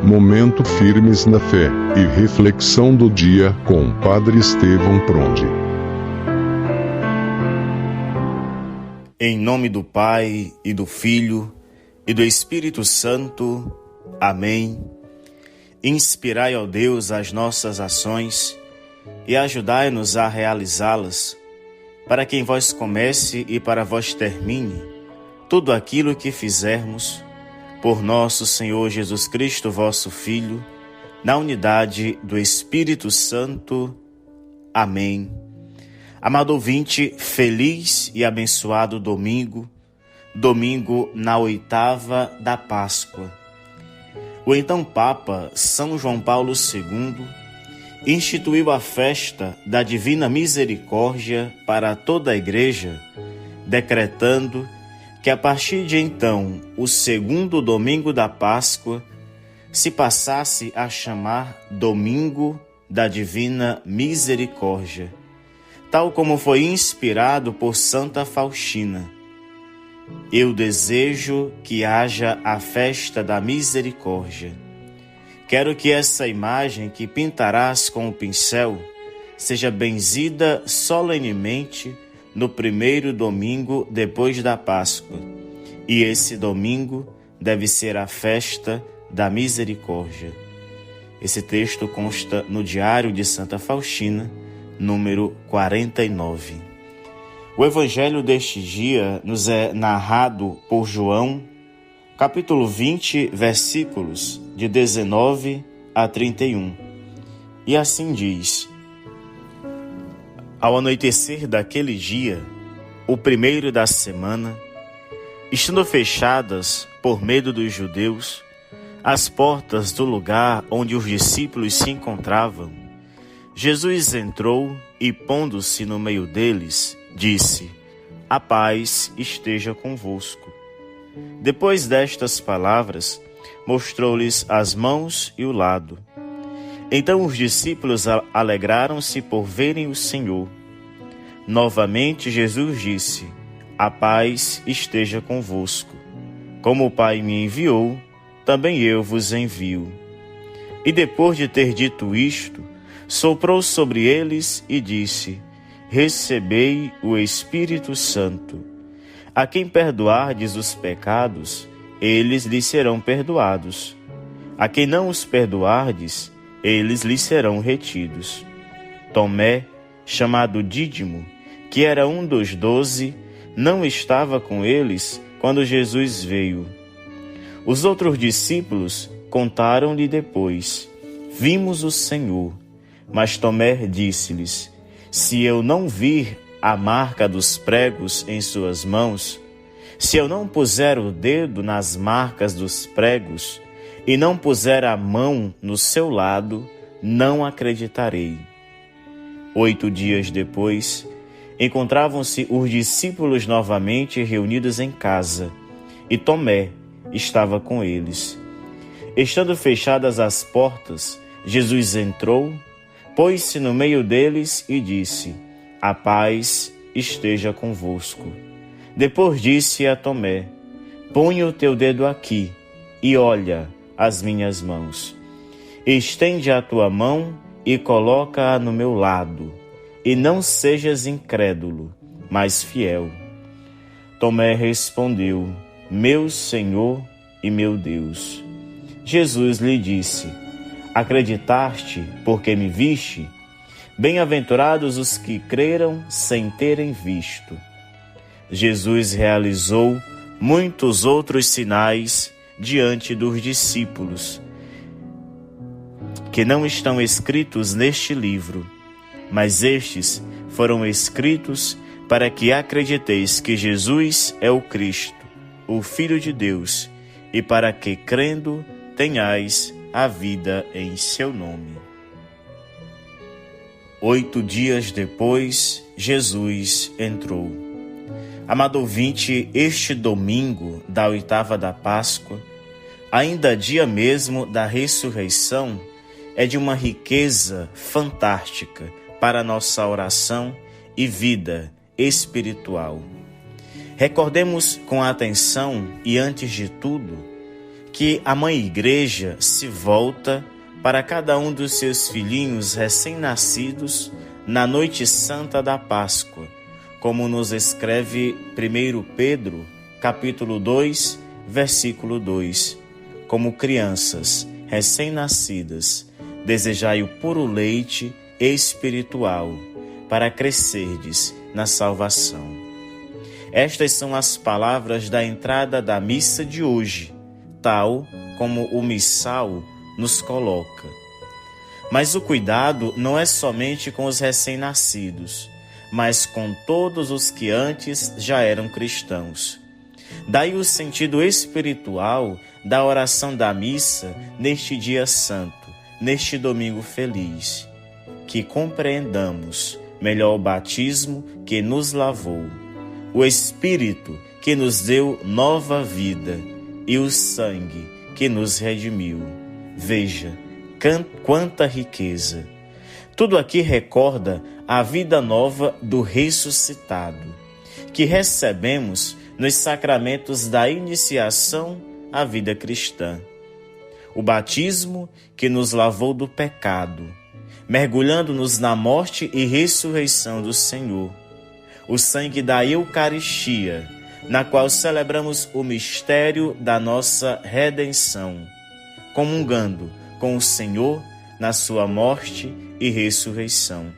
Momento Firmes na Fé e Reflexão do Dia com o Padre Estevão Pronde. Em nome do Pai, e do Filho, e do Espírito Santo. Amém. Inspirai, ó Deus, as nossas ações e ajudai-nos a realizá-las, para que em vós comece e para vós termine tudo aquilo que fizermos, por nosso Senhor Jesus Cristo, vosso Filho, na unidade do Espírito Santo. Amém. Amado ouvinte, feliz e abençoado domingo na 8ª da Páscoa. O então Papa São João Paulo II instituiu a festa da Divina Misericórdia para toda a Igreja, decretando que a partir de então, o segundo domingo da Páscoa se passasse a chamar Domingo da Divina Misericórdia, tal como foi inspirado por Santa Faustina. Eu desejo que haja a festa da misericórdia. Quero que essa imagem que pintarás com o pincel seja benzida solenemente no primeiro domingo depois da Páscoa. E esse domingo deve ser a festa da misericórdia. Esse texto consta no Diário de Santa Faustina, número 49. O evangelho deste dia nos é narrado por João, capítulo 20, versículos de 19 a 31. E assim diz: Ao anoitecer daquele dia, o primeiro da semana, estando fechadas, por medo dos judeus, as portas do lugar onde os discípulos se encontravam, Jesus entrou e, pondo-se no meio deles, disse: A paz esteja convosco. Depois destas palavras, mostrou-lhes as mãos e o lado. Então os discípulos alegraram-se por verem o Senhor. Novamente Jesus disse: A paz esteja convosco. Como o Pai me enviou, também eu vos envio. E depois de ter dito isto, soprou sobre eles e disse: Recebei o Espírito Santo. A quem perdoardes os pecados, eles lhes serão perdoados. A quem não os perdoardes, eles lhes serão retidos. Tomé, chamado Dídimo, que era um dos 12, não estava com eles quando Jesus veio. Os outros discípulos contaram-lhe depois: Vimos o Senhor. Mas Tomé disse-lhes: Se eu não vir a marca dos pregos em suas mãos, se eu não puser o dedo nas marcas dos pregos e não puser a mão no seu lado, não acreditarei. 8 dias depois, encontravam-se os discípulos novamente reunidos em casa, e Tomé estava com eles. Estando fechadas as portas, Jesus entrou, pôs-se no meio deles e disse: A paz esteja convosco. Depois disse a Tomé: Põe o teu dedo aqui e olha as minhas mãos. Estende a tua mão e coloca-a no meu lado, e não sejas incrédulo, mas fiel. Tomé respondeu: Meu Senhor e meu Deus. Jesus lhe disse: Acreditaste porque me viste? Bem-aventurados os que creram sem terem visto. Jesus realizou muitos outros sinais diante dos discípulos, que não estão escritos neste livro, mas estes foram escritos para que acrediteis que Jesus é o Cristo, o Filho de Deus, e para que, crendo, tenhais a vida em seu nome. 8 dias depois, Jesus entrou. Amado ouvinte, este domingo da 8ª da Páscoa, ainda dia mesmo da ressurreição, é de uma riqueza fantástica para a nossa oração e vida espiritual. Recordemos com atenção e, antes de tudo, que a Mãe Igreja se volta para cada um dos seus filhinhos recém-nascidos na noite santa da Páscoa, como nos escreve 1 Pedro, capítulo 2, versículo 2. Como crianças recém-nascidas, desejai o puro leite espiritual, para crescerdes na salvação. Estas são as palavras da entrada da missa de hoje, tal como o missal nos coloca. Mas o cuidado não é somente com os recém-nascidos, mas com todos os que antes já eram cristãos. Daí o sentido espiritual da oração da missa neste dia santo, neste domingo feliz. Que compreendamos melhor o batismo que nos lavou, o Espírito que nos deu nova vida e o sangue que nos redimiu. Veja, quanta riqueza! Tudo aqui recorda a vida nova do ressuscitado, que recebemos nos sacramentos da iniciação à vida cristã. O batismo que nos lavou do pecado, mergulhando-nos na morte e ressurreição do Senhor. O sangue da Eucaristia, na qual celebramos o mistério da nossa redenção, comungando com o Senhor na sua morte e ressurreição.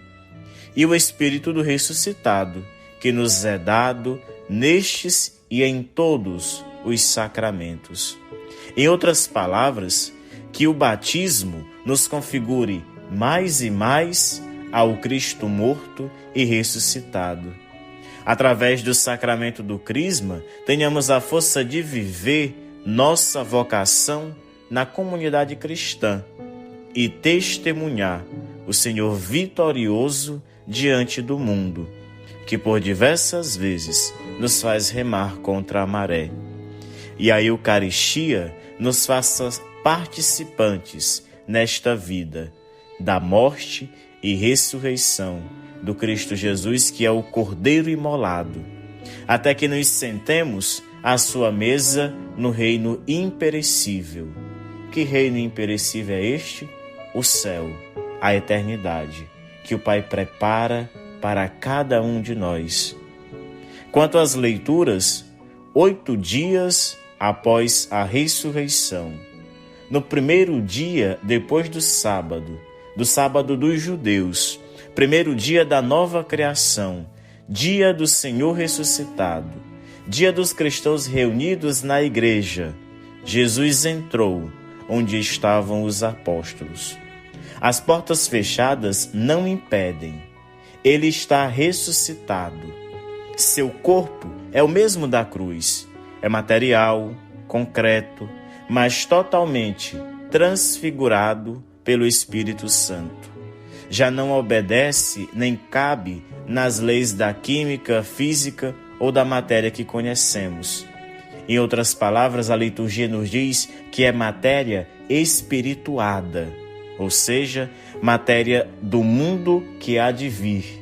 E o Espírito do ressuscitado, que nos é dado nestes e em todos os sacramentos. Em outras palavras, que o batismo nos configure mais e mais ao Cristo morto e ressuscitado. Através do sacramento do Crisma, tenhamos a força de viver nossa vocação na comunidade cristã e testemunhar o Senhor vitorioso diante do mundo, que por diversas vezes nos faz remar contra a maré. E a Eucaristia nos faça participantes nesta vida da morte e ressurreição do Cristo Jesus, que é o Cordeiro imolado, até que nos sentemos à sua mesa no reino imperecível. Que reino imperecível é este? O céu, a eternidade, que o Pai prepara para cada um de nós. Quanto às leituras, 8 dias após a ressurreição, no primeiro dia depois do sábado dos judeus, primeiro dia da nova criação, dia do Senhor ressuscitado, dia dos cristãos reunidos na igreja, Jesus entrou onde estavam os apóstolos. As portas fechadas não impedem. Ele está ressuscitado. Seu corpo é o mesmo da cruz. É material, concreto, mas totalmente transfigurado pelo Espírito Santo. Já não obedece nem cabe nas leis da química, física ou da matéria que conhecemos. Em outras palavras, a liturgia nos diz que é matéria espirituada, ou seja, matéria do mundo que há de vir,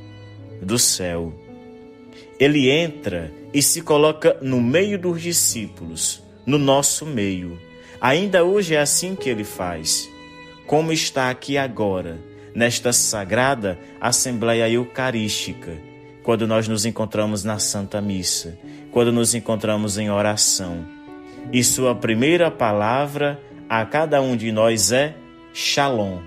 do céu. Ele entra e se coloca no meio dos discípulos, no nosso meio. Ainda hoje é assim que ele faz, como está aqui agora, nesta sagrada Assembleia Eucarística, quando nós nos encontramos na Santa Missa, quando nos encontramos em oração. E sua primeira palavra a cada um de nós é Shalom,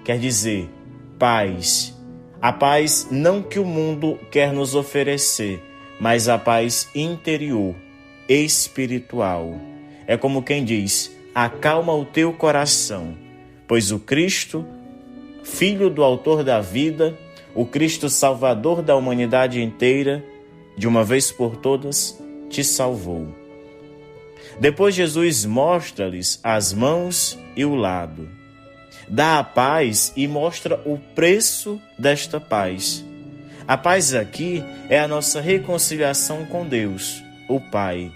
quer dizer, paz. A paz não que o mundo quer nos oferecer, mas a paz interior, espiritual. É como quem diz, acalma o teu coração, pois o Cristo, Filho do Autor da vida, o Cristo Salvador da humanidade inteira, de uma vez por todas, te salvou. Depois Jesus mostra-lhes as mãos e o lado. Dá a paz e mostra o preço desta paz. A paz aqui é a nossa reconciliação com Deus, o Pai.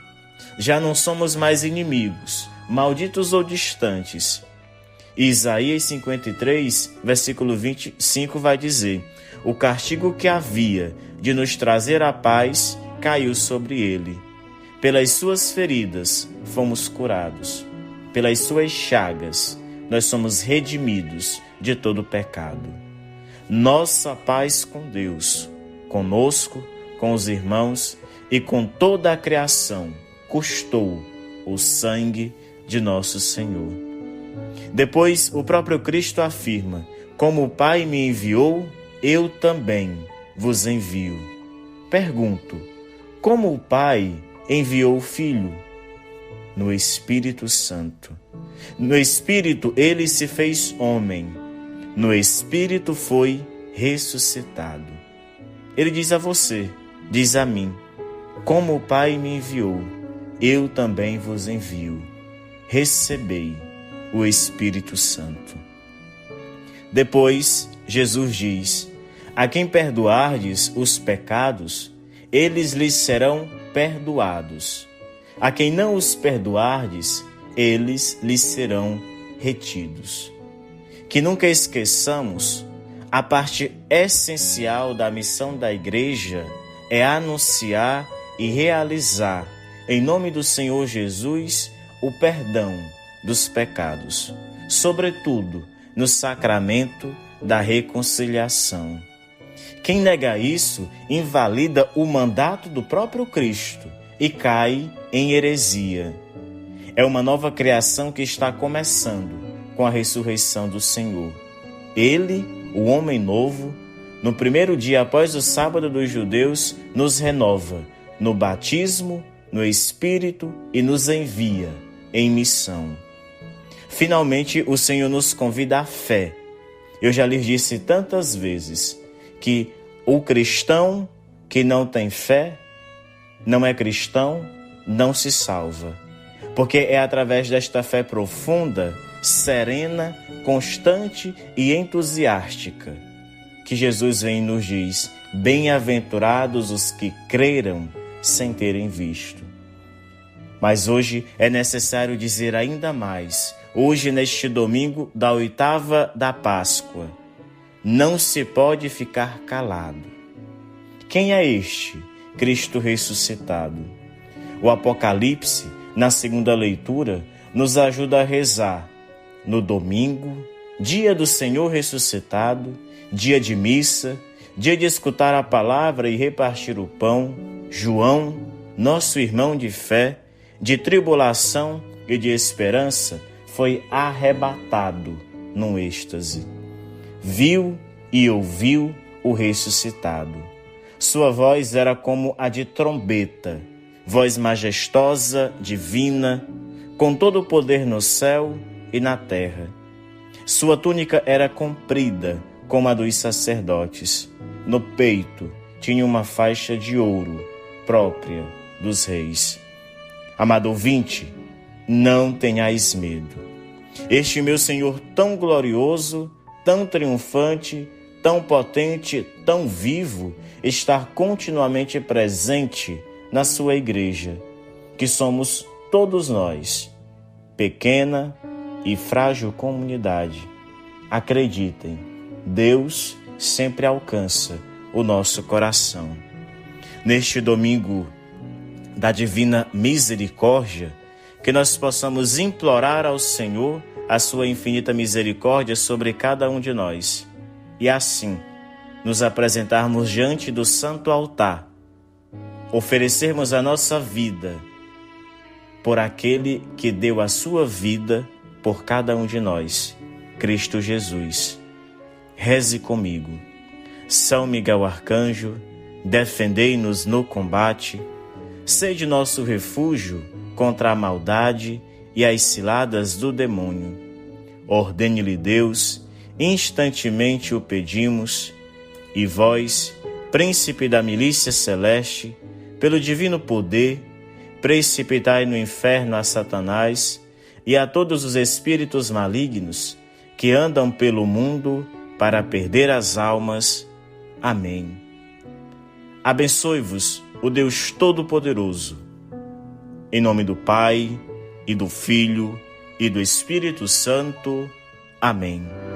Já não somos mais inimigos, malditos ou distantes. Isaías 53, versículo 25 vai dizer: o castigo que havia de nos trazer a paz caiu sobre ele. Pelas suas feridas fomos curados. pelas suas chagas, nós somos redimidos de todo pecado. Nossa paz com Deus, conosco, com os irmãos e com toda a criação, custou o sangue de nosso Senhor. Depois, o próprio Cristo afirma: como o Pai me enviou, eu também vos envio. Pergunto: como o Pai enviou o Filho? No Espírito Santo. No Espírito ele se fez homem. No Espírito foi ressuscitado. Ele diz a você, diz a mim: como o Pai me enviou, eu também vos envio. Recebei o Espírito Santo. Depois, Jesus diz: a quem perdoardes os pecados, eles lhes serão perdoados. A quem não os perdoardes, eles lhes serão retidos. Que nunca esqueçamos, a parte essencial da missão da Igreja é anunciar e realizar, em nome do Senhor Jesus, o perdão dos pecados, sobretudo no sacramento da reconciliação. Quem nega isso invalida o mandato do próprio Cristo e cai em heresia. É uma nova criação que está começando com a ressurreição do Senhor. Ele, o homem novo, no primeiro dia após o sábado dos judeus, nos renova no batismo, no Espírito e nos envia em missão. Finalmente, o Senhor nos convida à fé. Eu já lhes disse tantas vezes que o cristão que não tem fé, não é cristão, não se salva. Porque é através desta fé profunda, serena, constante e entusiástica que Jesus vem e nos diz: bem-aventurados os que creram sem terem visto. Mas hoje é necessário dizer ainda mais. Hoje, neste domingo da 8ª da Páscoa, não se pode ficar calado. Quem é este Cristo ressuscitado? O Apocalipse, na segunda leitura, nos ajuda a rezar. No domingo, dia do Senhor ressuscitado, dia de missa, dia de escutar a palavra e repartir o pão, João, nosso irmão de fé, de tribulação e de esperança, foi arrebatado num êxtase. Viu e ouviu o ressuscitado. Sua voz era como a de trombeta, voz majestosa, divina, com todo o poder no céu e na terra. Sua túnica era comprida, como a dos sacerdotes. No peito tinha uma faixa de ouro, própria dos reis. Amado ouvinte, não tenhais medo. Este meu Senhor tão glorioso, tão triunfante, tão potente, tão vivo, está continuamente presente na sua igreja, que somos todos nós, pequena e frágil comunidade. Acreditem, Deus sempre alcança o nosso coração. Neste domingo da Divina Misericórdia, que nós possamos implorar ao Senhor a sua infinita misericórdia sobre cada um de nós e assim nos apresentarmos diante do santo altar, oferecermos a nossa vida por aquele que deu a sua vida por cada um de nós, Cristo Jesus. Reze comigo. São Miguel Arcanjo, defendei-nos no combate, sede nosso refúgio contra a maldade e as ciladas do demônio. Ordene-lhe Deus, instantemente o pedimos, e vós, príncipe da milícia celeste, pelo divino poder, precipitai no inferno a Satanás e a todos os espíritos malignos que andam pelo mundo para perder as almas. Amém. Abençoe-vos o Deus Todo-Poderoso, em nome do Pai, e do Filho, e do Espírito Santo. Amém.